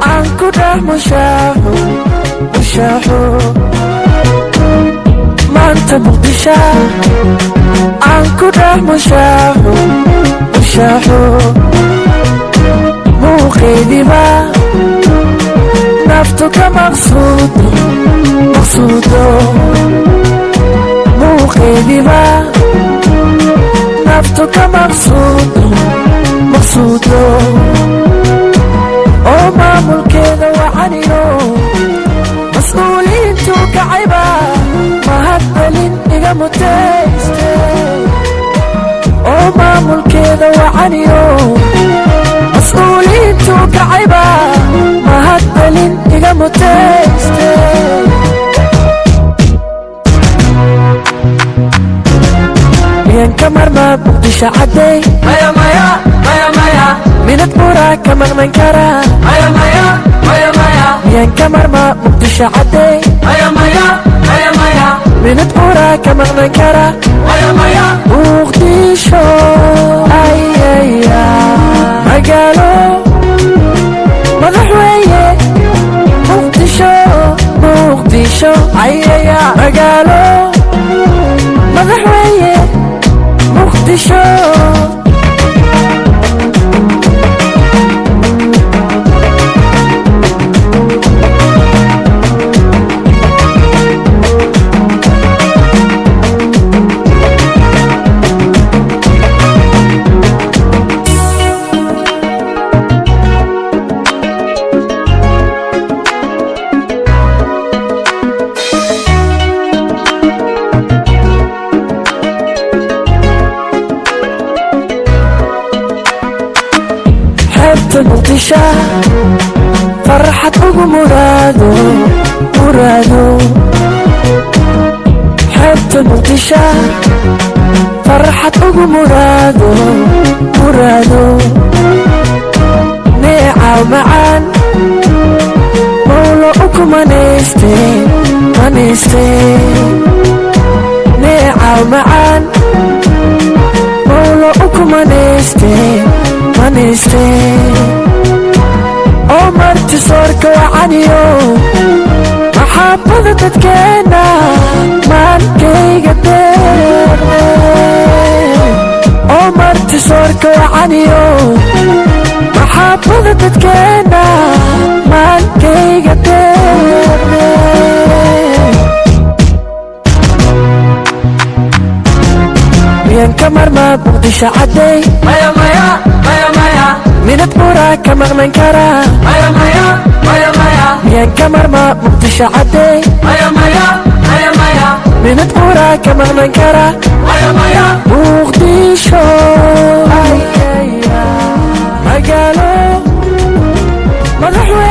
عنكو ده مشاحو ما انت مقدشة عنكو ده مشاحو مو غيري ما نفتك مقصودو مو غيري ما نفتك مقصودو oo maamulkeeda wacaniyo mas'uuliyiintu kacayba mahadcelin iga mutayste oo maamulkeeda wacaniyo mas'uuliyiintu kacayba mahadcelin iga mutayste miyan ka marmaa muqdisho cadday maya minad buraa ka maqnan karaa miyan ka marmaa muqdisho cadday minad buraa ka maqnan karaa muqdisho ayaya magaalo madax weeye muqdisho ayaya magaalo madax weeye muqdisho مقدشة فرحت أبو مرادو حبت مقدشة فرحت أبو مرادو نيعة ومعان موضوعكم منيستي نيعة ومعان موضوعكم منيستي oo marti soorka wacaniyo maxaabada dadkeena maankayga deeqde oo marti soorka wacaniyo maxaabada dadkeena maankayga deeqde miyan ka marmaa muqdisho cadday minad buraa ka maqnan karaa miyan ka marmaa muqdisho cadday minad buraa ka maqnan karaa muqdisho ayaya magaalo madax weeye